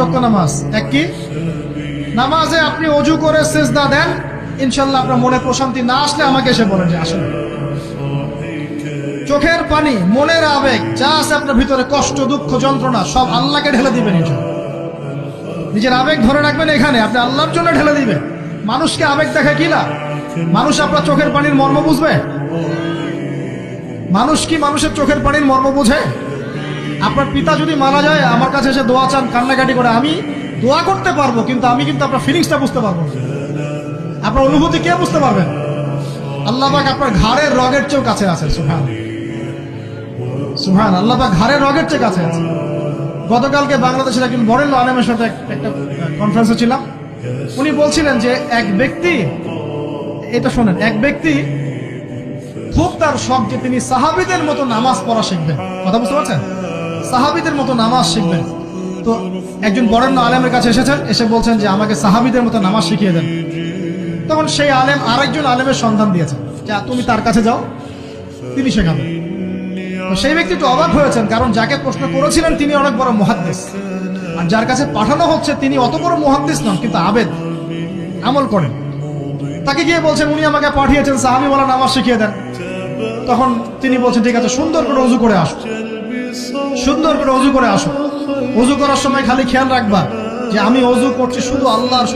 ওয়াক্ত নামাজ এক কি নামাজে আপনি ওযু করে সিজদা দেন, ইনশাআল্লাহ আপনার মনে প্রশান্তি না আসলে আমাকে এসে বলেন যে আসলে চোখের পানি, মনের আবেগ যা আছে আপনার ভিতরে, কষ্ট, দুঃখ, যন্ত্রণা সব আল্লাহকে ঢেলে দিবেন। নিজের আবেগ ধরে রাখবেন এখানে, আপনি আল্লাহর জন্য ঢেলে দিবেন। মানুষকে আবেগ দেখা কি না? মানুষ আপনার চোখের পানির মর্ম বুঝবে? মানুষ কি মানুষের চোখের পানির মর্ম বুঝে? আপনার পিতা যদি মারা যায়, আমার কাছে এসে দোয়া চান, কান্নাকাটি করে, আমি দোয়া করতে পারবো, কিন্তু আমি কিন্তু আপনার ফিলিংসটা বুঝতে পারবো না। আপনার অনুভূতি কে বুঝতে পারবেন? আল্লাহ পাক আপনার ঘাড়ের রগের চেয়েও কাছে আছে। সুবহান আল্লাহ পাক ঘাড়ের রগের চেয়ে কাছে আছে। গতকালকে বাংলাদেশের একজন বরেণ্য আলেমের সাথে একটা কনফারেন্সে ছিলাম। উনি বলছিলেন যে এক ব্যক্তি, এটা শোনেন, এক ব্যক্তি খুব তার শখ যে তিনি সাহাবীদের মতো নামাজ পড়া শিখবেন। কথা বুঝতে পারছেন? সাহাবীদের মতো নামাজ শিখবেন। তো একজন বরেণ্য আলেমের কাছে এসেছেন, এসে বলছেন যে আমাকে সাহাবীদের মতো নামাজ শিখিয়ে দেন। তখন সেই আলেম আরেকজন আলেমের সন্ধান দিয়েছেন, যা তুমি তার কাছে যাও, তিনি শেখাবেন। তো সেই ব্যক্তি একটু অবাক হয়েছেন, কারণ যাকে প্রশ্ন করেছিলেন তিনি অনেক বড় মুহাদ্দিস, আর যার কাছে পাঠানো হচ্ছে তিনি অত বড় মুহাদ্দিস নন, কিন্তু আবেদ, আমল করেন। তাকে গিয়ে বলছেন উনি আমাকে পাঠিয়েছেন সাহাবী বলা নামাজ শিখিয়ে দেন। তখন তিনি বলছেন ঠিক আছে, সুন্দর করে ওযু করে আসো, সুন্দর করে ওযু করে আসো। ওযু করার সময় খালি খেয়াল রাখবা যে আমি ওযু করছি শুধু আল্লাহর